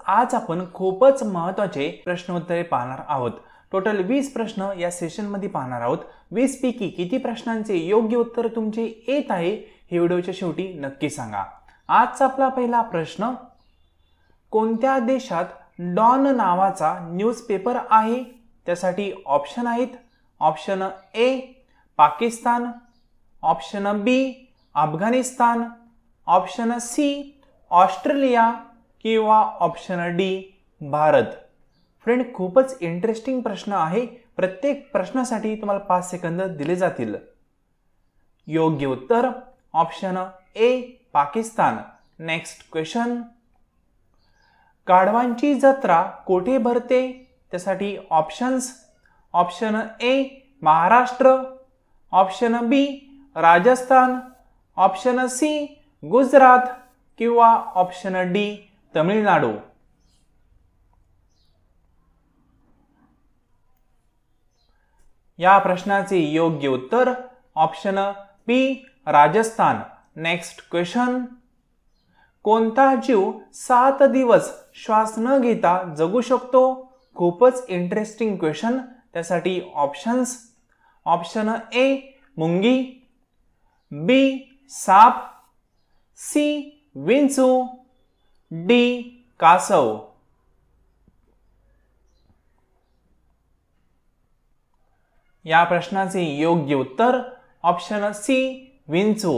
आज आपण खूपच महत्त्वाचे प्रश्नोत्तरे पाहणार आहोत। टोटल 20 प्रश्न या सेशन मध्ये पाहणार आहोत। 20 पैकी किती प्रश्नांचे योग्य उत्तर तुमचे येत आहे हे व्हिडिओच्या शेवटी नक्की सांगा। आजचा आपला पहिला प्रश्न, कोणत्या देशात डॉन नावाचा न्यूजपेपर आहे? त्यासाठी ऑप्शन आहेत। Option A Pakistan, option B Afghanistan, option C Australia किंवा ऑप्शन डी भारत। फ्रेंड, खूपच इंटरेस्टिंग प्रश्न आहे। प्रत्येक प्रश्नासाठी तुम्हाला 5 सेकंद दिले जातील। योग्य उत्तर option A Pakistan. Next question, गाढवांची जत्रा कोठे भरते? त्यासाठी options, option A Maharashtra, option B Rajasthan, option C Gujarat किंवा ऑप्शन डी तमिळनाडू। या प्रश्नाचे योग्य उत्तर option B Rajasthan. Next question, कोणता जीव 7 दिवस श्वास न घेता जगू शकतो? खूपच इंटरेस्टिंग क्वेश्चन। त्यासाठी ऑप्शन्स, ऑप्शन ए मुंगी, बी साप, सी विंचू, डी कासव। या प्रश्नाचे योग्य उत्तर ऑप्शन सी विंचू।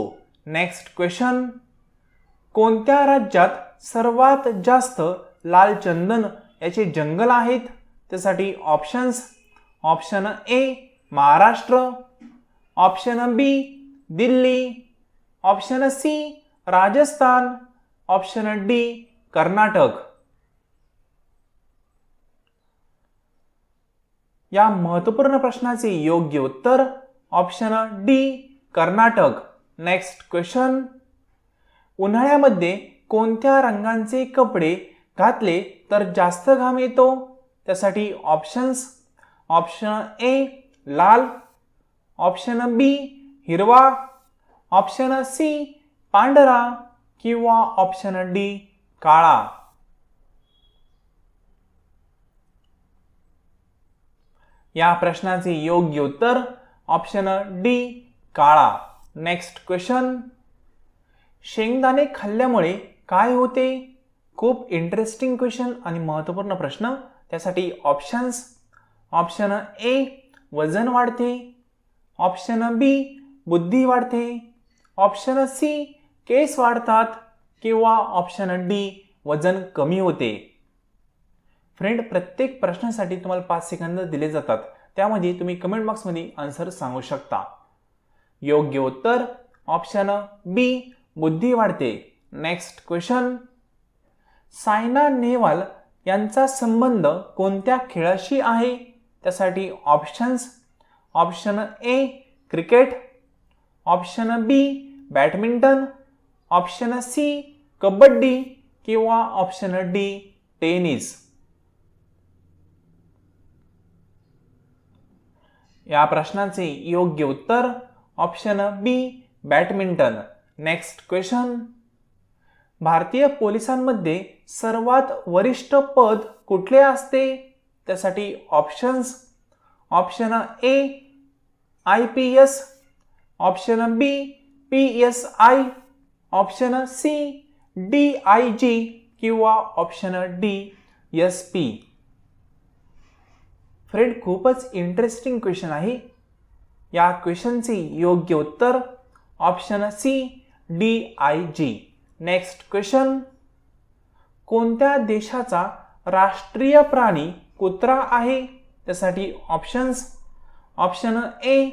नेक्स्ट क्वेश्चन, कोणत्या राज्यात सर्वात जास्त लाल चंदन याचे जंगल आहेत? त्यासाठी options, option A Maharashtra, option B Delhi, option C Rajasthan, option D Karnataka. या महत्त्वपूर्ण प्रश्नाचे योग्य उत्तर option D Karnataka. Next question, उन्हाळ्यामध्ये कोणत्या रंगांचे कपडे घातले तर जास्त घाम येतो? त्यासाठी ऑप्शन्स, ऑप्शन ए लाल, ऑप्शन बी हिरवा, ऑप्शन सी पांढरा किंवा ऑप्शन डी काळा। या प्रश्नाचे योग्य उत्तर ऑप्शन डी काळा। नेक्स्ट क्वेश्चन, शेंगदाणे खाल्ल्यामुळे काय होते? खूप इंटरेस्टिंग क्वेश्चन आणि महत्त्वपूर्ण प्रश्न। त्यासाठी ऑप्शन्स, ऑप्शन ए वजन वाढते, ऑप्शन बी बुद्धी वाढते, ऑप्शन सी केस वाढतात किंवा ऑप्शन डी वजन कमी होते। फ्रेंड, प्रत्येक प्रश्नासाठी तुम्हाला 5 सेकंद दिले जातात। त्यामध्ये तुम्ही कमेंट बॉक्समध्ये आन्सर सांगू शकता। योग्य उत्तर ऑप्शन बी बुद्धी वाढते। नेक्स्ट क्वेश्चन, सायना नेहवाल यांचा संबंध कोणत्या खेळाशी आहे? त्यासाठी options, option A cricket, option B badminton, option C kabaddi किंवा ऑप्शन डी टेनिस। या प्रश्नाचे योग्य उत्तर option B badminton. Next question, भारतीय पोलिसांमध्ये सर्वात वरिष्ठ पद कुठले असते? त्यासाठी options, option A IPS, option B PSI, option C DIG किंवा ऑप्शन डी SP। फ्रेंड, खूपच इंटरेस्टिंग क्वेश्चन आहे। या क्वेश्चनचे योग्य उत्तर option C DIG। Next question, कोणत्या देशाचा राष्ट्रीय प्राणी कुत्रा आहे? त्यासाठी ऑप्शन्स, ऑप्शन ए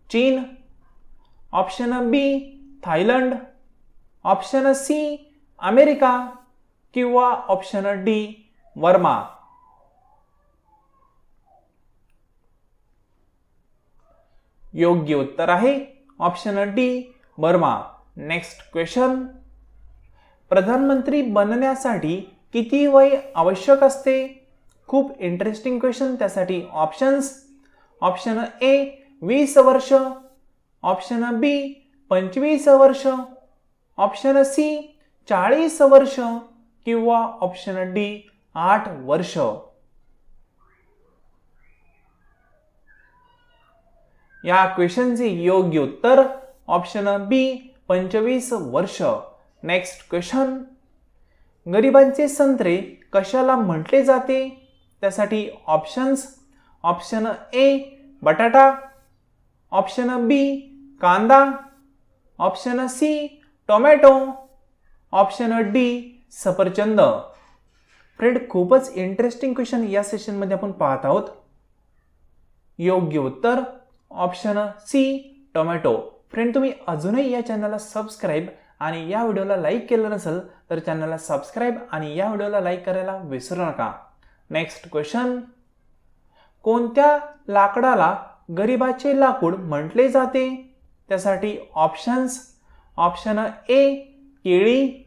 चीन, ऑप्शन बी थायलंड, ऑप्शन सी अमेरिका किंवा ऑप्शन डी वर्मा। योग्य उत्तर आहे option D Burma. Next question, प्रधानमंत्री बनण्यासाठी किती वय आवश्यक असते? खूप इंटरेस्टिंग क्वेश्चन। त्यासाठी ऑप्शन्स, ऑप्शन ए 20 वर्ष, ऑप्शन बी 25 वर्ष, ऑप्शन सी 40 वर्ष किंवा ऑप्शन डी 8 वर्ष. या क्वेश्चनचे योग्य उत्तर ऑप्शन बी 25 वर्ष. नेक्स्ट क्वेश्चन, गरिबांचे संत्रे कशाला म्हटले जाते? त्यासाठी ऑप्शन्स, ऑप्शन ए बटाटा, ऑप्शन बी कांदा, option C tomato, option D सफरचंद. फ्रेंड, खूपच इंटरेस्टिंग क्वेश्चन या सेशन मध्ये आपण पाहत आहोत. योग्य उत्तर ऑप्शन सी टोमॅटो. फ्रेंड, तुम्ही अजूनही या चॅनलला सबस्क्राईब आणि या व्हिडिओला लाईक केलं नसेल तर चॅनलला सबस्क्राईब आणि या व्हिडिओला लाईक करायला विसरू नका. नेक्स्ट क्वेश्चन, कोणत्या लाकडाला गरिबाचे लाकूड म्हटले जाते? त्यासाठी ऑप्शन्स, ऑप्शन ए केळी,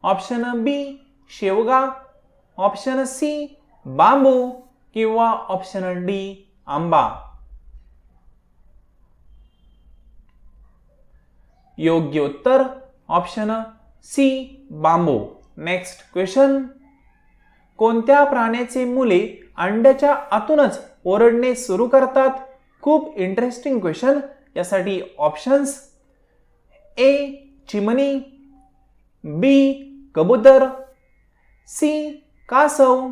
ऑप्शन बी शेवगा, ऑप्शन सी बांबू किंवा ऑप्शन डी आंबा. योग्य उत्तर ऑप्शन सी बांबू. नेक्स्ट क्वेश्चन, कोणत्या प्राण्याचे मुले अंड्याच्या आतूनच ओरडणे सुरू करतात? खूप इंटरेस्टिंग क्वेश्चन. यासाठी ऑप्शन्स, ए चिमणी, बी कबूतर, सी कासव,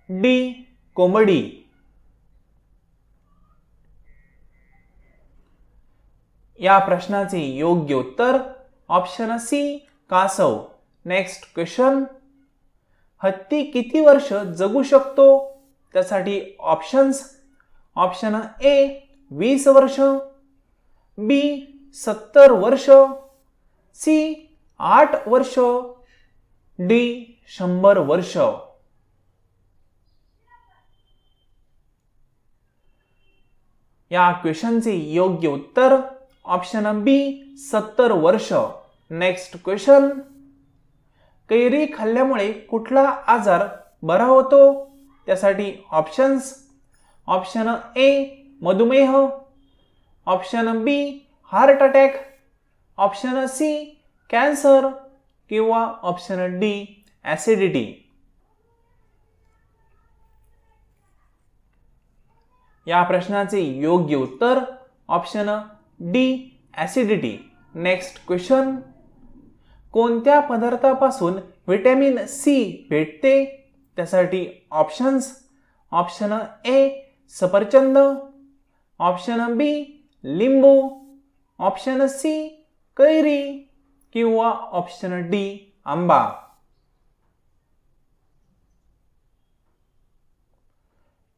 डी कोंबडी. या प्रश्नाचे योग्य उत्तर ऑप्शन सी कासव. नेक्स्ट क्वेश्चन, हत्ती किती वर्ष जगू शकतो? त्यासाठी ऑप्शन्स, ऑप्शन ए 20 वर्ष, बी 70 वर्ष, सी 8 वर्ष, डी 100 वर्ष. या क्वेश्चनचे योग्य उत्तर ऑप्शन बी 70 वर्ष. नेक्स्ट क्वेश्चन, कैरी खाल्ल्यामुळे कुठला आजार बरा होतो? त्यासाठी ऑप्शन्स, ऑप्शन ए मधुमेह, option B heart attack, option C cancer किंवा ऑप्शन डी ऍसिडिटी. या प्रश्नाचे योग्य उत्तर option D acidity. Next question, कोणत्या पदार्थापासून व्हिटॅमिन सी भेटते? त्यासाठी ऑप्शन्स, ऑप्शन ए सफरचंद, ऑप्शन बी लिंबू, ऑप्शन सी कैरी किंवा ऑप्शन डी आंबा.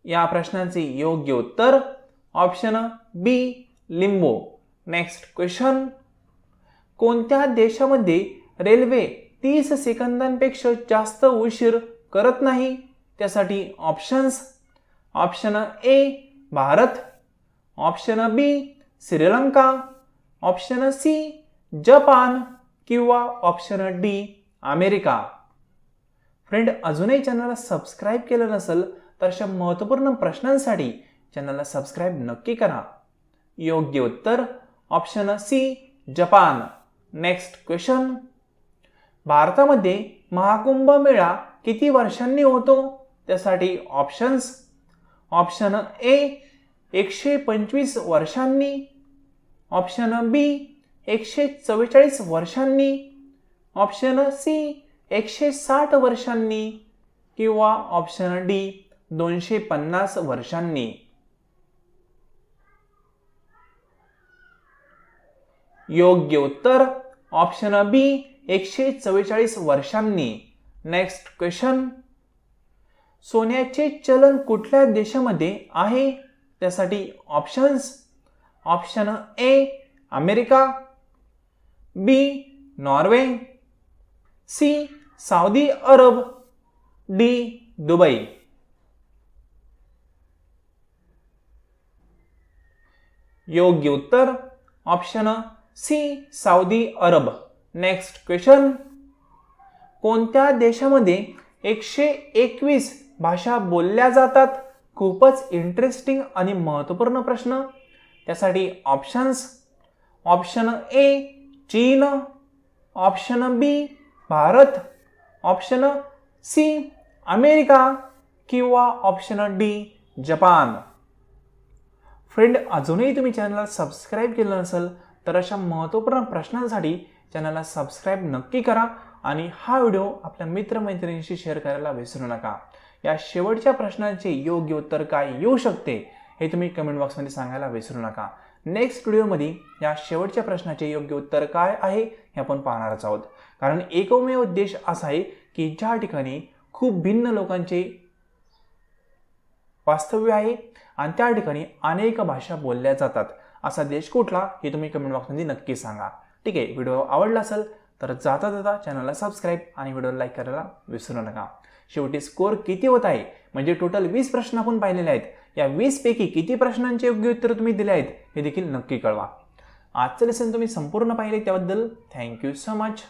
या प्रश्नाचे योग्य उत्तर ऑप्शन बी लिंबू. नेक्स्ट क्वेश्चन, कोणत्या देशामध्ये रेल्वे 30 सेकंदांपेक्षा जास्त उशीर करत नाही? त्यासाठी options, option A Bharat, option B Sri Lanka, option C Japan किंवा ऑप्शन डी अमेरिका. फ्रेंड, अजूनही चॅनलला सबस्क्राईब केलं नसेल तर अशा महत्त्वपूर्ण प्रश्नांसाठी चॅनलला सबस्क्राईब नक्की करा. योग्य उत्तर option C Japan. Next question, भारतामध्ये महाकुंभ मेळा किती वर्षांनी होतो? त्यासाठी ऑप्शन्स, ऑप्शन ए 125 वर्षांनी, ऑप्शन बी 144 वर्षांनी, ऑप्शन सी 160 वर्षांनी किंवा ऑप्शन डी 250 वर्षांनी. योग्य उत्तर ऑप्शन बी 144 वर्षांनी. नेक्स्ट क्वेश्चन, सोन्याचे चलन कुठल्या देशामध्ये आहे? त्यासाठी options, option A America, B Norway, C Saudi Arab, D Dubai. योग्य उत्तर option C Saudi Arab. Next question, कोणत्या देशामध्ये 121 भाषा बोलल्या जातात? खूपच इंटरेस्टिंग आणि महत्त्वपूर्ण प्रश्न. त्यासाठी ऑप्शन्स, ऑप्शन ए चीन, ऑप्शन बी भारत, ऑप्शन सी अमेरिका किंवा ऑप्शन डी जपान? फ्रेंड, अजूनही तुम्ही चॅनलला सबस्क्राईब केलं नसेल तर अशा महत्त्वपूर्ण प्रश्नांसाठी चॅनलला सबस्क्राईब नक्की करा आणि हा व्हिडिओ आपल्या मित्रमैत्रिणींशी शेअर करायला विसरू नका. या शेवटच्या प्रश्नांचे योग्य उत्तर काय येऊ शकते हे तुम्ही कमेंट बॉक्समध्ये सांगायला विसरू नका. नेक्स्ट व्हिडिओमध्ये या शेवटच्या प्रश्नाचे योग्य उत्तर काय आहे हे आपण पाहणारच आहोत. कारण एकमेव उद्देश असा आहे की ज्या ठिकाणी खूप भिन्न लोकांचे वास्तव्य आहे आणि त्या ठिकाणी अनेक भाषा बोलल्या जातात, असा देश कुठला हे तुम्ही कमेंट बॉक्समध्ये नक्की सांगा. ठीक आहे, व्हिडिओ आवडला असेल तर जाता जाता चॅनलला सबस्क्राईब आणि व्हिडिओला लाईक करायला विसरू नका. शेवटी स्कोअर किती होत आहे, म्हणजे टोटल 20 प्रश्न आपण पाहिलेले आहेत, या 20 पैकी किती प्रश्नांचे योग्य उत्तर तुम्ही दिले आहेत हे देखील नक्की कळवा. आजचं लेसन तुम्ही संपूर्ण पाहिले त्याबद्दल थँक्यू सो मच.